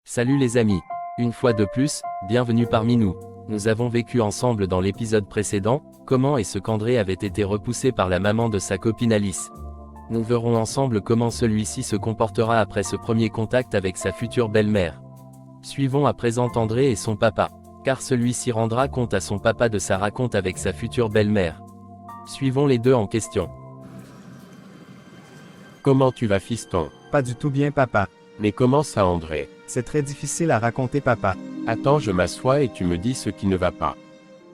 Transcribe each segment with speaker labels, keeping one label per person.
Speaker 1: Salut les amis. Une fois de plus, bienvenue parmi nous. Nous avons vécu ensemble dans l'épisode précédent, comment et ce qu'André avait été repoussé par la maman de sa copine Alice. Nous verrons ensemble comment celui-ci se comportera après ce premier contact avec sa future belle-mère. Suivons à présent André et son papa, car celui-ci rendra compte à son papa de sa raconte avec sa future belle-mère. Suivons les deux en question.
Speaker 2: Comment tu vas, fiston?
Speaker 3: Pas du tout bien, papa.
Speaker 2: Mais comment ça, André?
Speaker 3: C'est très difficile à raconter, papa.
Speaker 2: Attends, je m'assois et tu me dis ce qui ne va pas.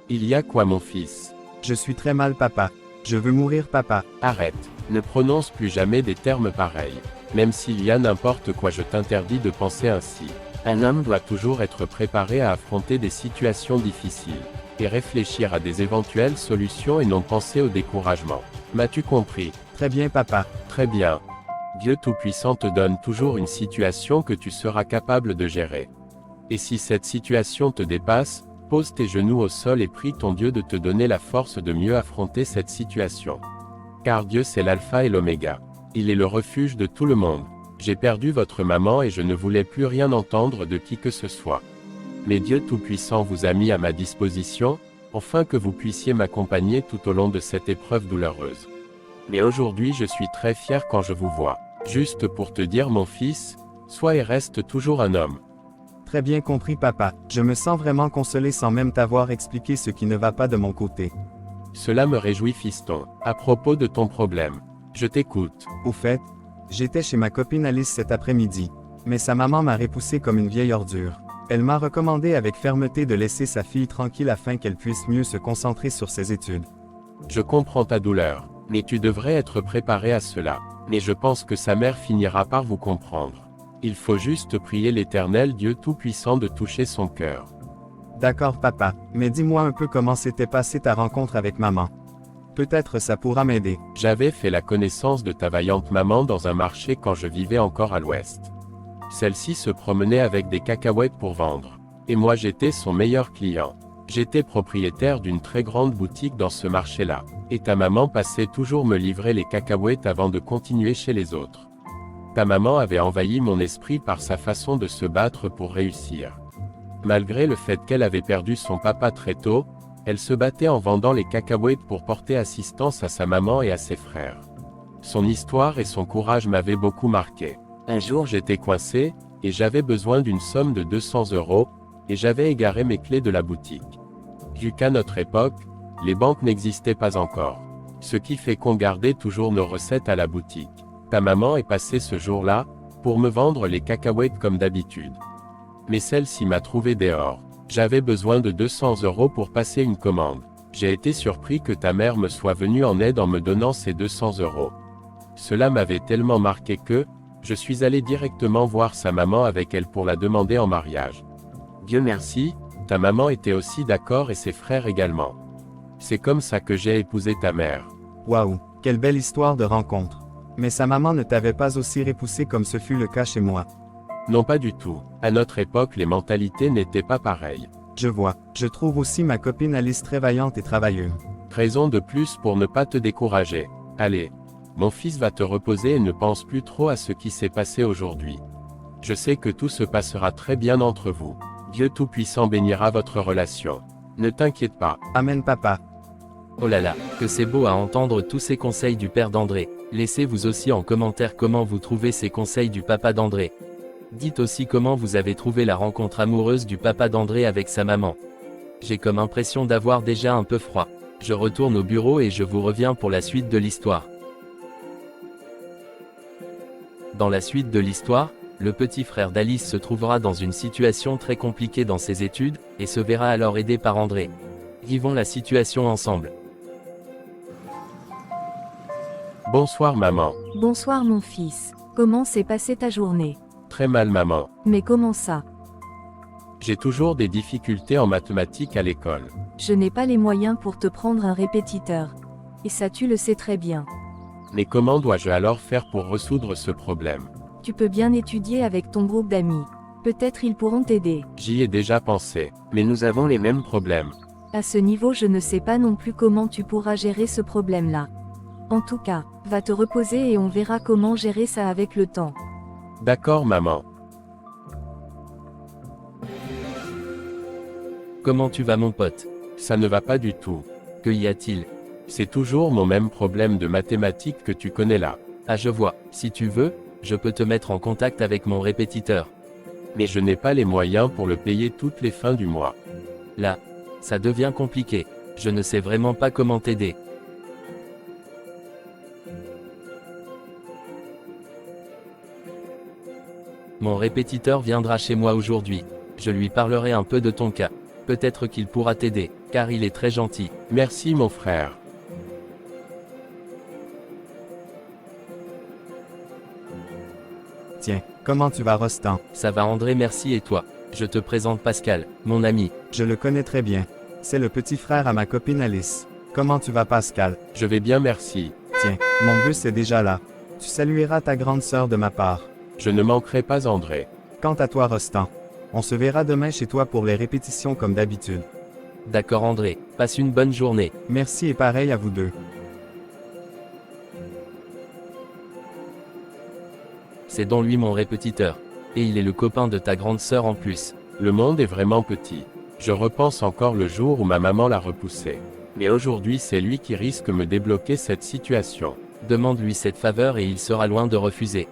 Speaker 2: Il y a quoi, mon fils?
Speaker 3: Je suis très mal, papa. Je veux mourir, papa.
Speaker 2: Arrête. Ne prononce plus jamais des termes pareils. Même s'il y a n'importe quoi, je t'interdis de penser ainsi. Un homme doit toujours être préparé à affronter des situations difficiles, et réfléchir à des éventuelles solutions et non penser au découragement. M'as-tu compris?
Speaker 3: Très bien, papa.
Speaker 2: Très bien. Dieu Tout-Puissant te donne toujours une situation que tu seras capable de gérer. Et si cette situation te dépasse, pose tes genoux au sol et prie ton Dieu de te donner la force de mieux affronter cette situation. Car Dieu c'est l'alpha et l'oméga. Il est le refuge de tout le monde. J'ai perdu votre maman et je ne voulais plus rien entendre de qui que ce soit. Mais Dieu Tout-Puissant vous a mis à ma disposition, afin que vous puissiez m'accompagner tout au long de cette épreuve douloureuse. Mais aujourd'hui je suis très fier quand je vous vois. Juste pour te dire, mon fils, sois et reste toujours un homme.
Speaker 3: Très bien compris, papa. Je me sens vraiment consolé sans même t'avoir expliqué ce qui ne va pas de mon côté.
Speaker 2: Cela me réjouit, fiston. À propos de ton problème, je t'écoute.
Speaker 3: Au fait, j'étais chez ma copine Alice cet après-midi. Mais sa maman m'a repoussé comme une vieille ordure. Elle m'a recommandé avec fermeté de laisser sa fille tranquille afin qu'elle puisse mieux se concentrer sur ses études.
Speaker 2: Je comprends ta douleur, mais tu devrais être préparé à cela. Mais je pense que sa mère finira par vous comprendre. Il faut juste prier l'Éternel Dieu Tout-Puissant de toucher son cœur.
Speaker 3: D'accord, papa, mais dis-moi un peu comment s'était passée ta rencontre avec maman. Peut-être ça pourra m'aider.
Speaker 2: J'avais fait la connaissance de ta vaillante maman dans un marché quand je vivais encore à l'ouest. Celle-ci se promenait avec des cacahuètes pour vendre. Et moi j'étais son meilleur client. J'étais propriétaire d'une très grande boutique dans ce marché-là. Et ta maman passait toujours me livrer les cacahuètes avant de continuer chez les autres. Ta maman avait envahi mon esprit par sa façon de se battre pour réussir. Malgré le fait qu'elle avait perdu son papa très tôt, elle se battait en vendant les cacahuètes pour porter assistance à sa maman et à ses frères. Son histoire et son courage m'avaient beaucoup marqué. Un jour j'étais coincé, et j'avais besoin d'une somme de 200 €, et j'avais égaré mes clés de la boutique. Vu qu'à notre époque, les banques n'existaient pas encore. Ce qui fait qu'on gardait toujours nos recettes à la boutique. Ta maman est passée ce jour-là, pour me vendre les cacahuètes comme d'habitude. Mais celle-ci m'a trouvé dehors. J'avais besoin de 200 € pour passer une commande. J'ai été surpris que ta mère me soit venue en aide en me donnant ces 200 €. Cela m'avait tellement marqué que, je suis allé directement voir sa maman avec elle pour la demander en mariage. Dieu merci, ta maman était aussi d'accord et ses frères également. C'est comme ça que j'ai épousé ta mère.
Speaker 3: Waouh, quelle belle histoire de rencontre. Mais sa maman ne t'avait pas aussi repoussé comme ce fut le cas chez moi.
Speaker 2: Non, pas du tout. À notre époque, les mentalités n'étaient pas pareilles.
Speaker 3: Je vois. Je trouve aussi ma copine Alice très vaillante et travailleuse.
Speaker 2: Raison de plus pour ne pas te décourager. Allez, mon fils va te reposer et ne pense plus trop à ce qui s'est passé aujourd'hui. Je sais que tout se passera très bien entre vous. Dieu Tout-Puissant bénira votre relation. Ne t'inquiète pas.
Speaker 3: Amen, papa.
Speaker 1: Oh là là, que c'est beau à entendre tous ces conseils du père d'André. Laissez vous aussi en commentaire comment vous trouvez ces conseils du papa d'André. Dites aussi comment vous avez trouvé la rencontre amoureuse du papa d'André avec sa maman. J'ai comme impression d'avoir déjà un peu froid. Je retourne au bureau et je vous reviens pour la suite de l'histoire. Dans la suite de l'histoire, le petit frère d'Alice se trouvera dans une situation très compliquée dans ses études, et se verra alors aidé par André. Vivons la situation ensemble.
Speaker 2: Bonsoir maman.
Speaker 4: Bonsoir mon fils. Comment s'est passée ta journée?
Speaker 2: Très mal maman.
Speaker 4: Mais comment ça?
Speaker 2: J'ai toujours des difficultés en mathématiques à l'école.
Speaker 4: Je n'ai pas les moyens pour te prendre un répétiteur. Et ça tu le sais très bien.
Speaker 2: Mais comment dois-je alors faire pour résoudre ce problème?
Speaker 4: Tu peux bien étudier avec ton groupe d'amis. Peut-être ils pourront t'aider.
Speaker 2: J'y ai déjà pensé. Mais nous avons les mêmes problèmes.
Speaker 4: À ce niveau je ne sais pas non plus comment tu pourras gérer ce problème-là. En tout cas, va te reposer et on verra comment gérer ça avec le temps.
Speaker 2: D'accord maman.
Speaker 1: Comment tu vas mon pote?
Speaker 2: Ça ne va pas du tout.
Speaker 1: Que y a-t-il?
Speaker 2: C'est toujours mon même problème de mathématiques que tu connais là.
Speaker 1: Ah je vois, si tu veux, je peux te mettre en contact avec mon répétiteur.
Speaker 2: Mais je n'ai pas les moyens pour le payer toutes les fins du mois.
Speaker 1: Là, ça devient compliqué. Je ne sais vraiment pas comment t'aider. Mon répétiteur viendra chez moi aujourd'hui. Je lui parlerai un peu de ton cas. Peut-être qu'il pourra t'aider, car il est très gentil.
Speaker 2: Merci mon frère.
Speaker 3: Tiens, comment tu vas Rostand?
Speaker 1: Ça va André, merci, et toi? Je te présente Pascal, mon ami.
Speaker 3: Je le connais très bien. C'est le petit frère à ma copine Alice. Comment tu vas Pascal?
Speaker 2: Je vais bien merci.
Speaker 3: Tiens, mon bus est déjà là. Tu salueras ta grande sœur de ma part.
Speaker 2: Je ne manquerai pas André.
Speaker 3: Quant à toi Rostand, on se verra demain chez toi pour les répétitions comme d'habitude.
Speaker 1: D'accord André, passe une bonne journée.
Speaker 3: Merci et pareil à vous deux.
Speaker 1: C'est donc lui mon répétiteur. Et il est le copain de ta grande sœur en plus.
Speaker 2: Le monde est vraiment petit. Je repense encore le jour où ma maman l'a repoussé. Mais aujourd'hui c'est lui qui risque de me débloquer cette situation.
Speaker 1: Demande-lui cette faveur et il sera loin de refuser.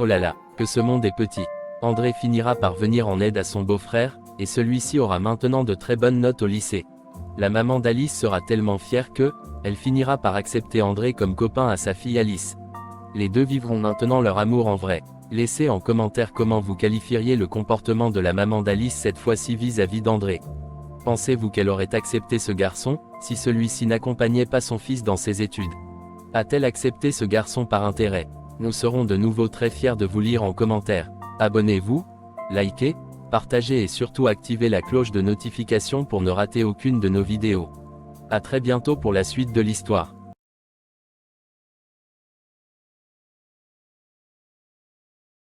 Speaker 1: Oh là là, que ce monde est petit. André finira par venir en aide à son beau-frère, et celui-ci aura maintenant de très bonnes notes au lycée. La maman d'Alice sera tellement fière que, elle finira par accepter André comme copain à sa fille Alice. Les deux vivront maintenant leur amour en vrai. Laissez en commentaire comment vous qualifieriez le comportement de la maman d'Alice cette fois-ci vis-à-vis d'André. Pensez-vous qu'elle aurait accepté ce garçon, si celui-ci n'accompagnait pas son fils dans ses études? A-t-elle accepté ce garçon par intérêt? Nous serons de nouveau très fiers de vous lire en commentaire. Abonnez-vous, likez, partagez et surtout activez la cloche de notification pour ne rater aucune de nos vidéos. À très bientôt pour la suite de l'histoire.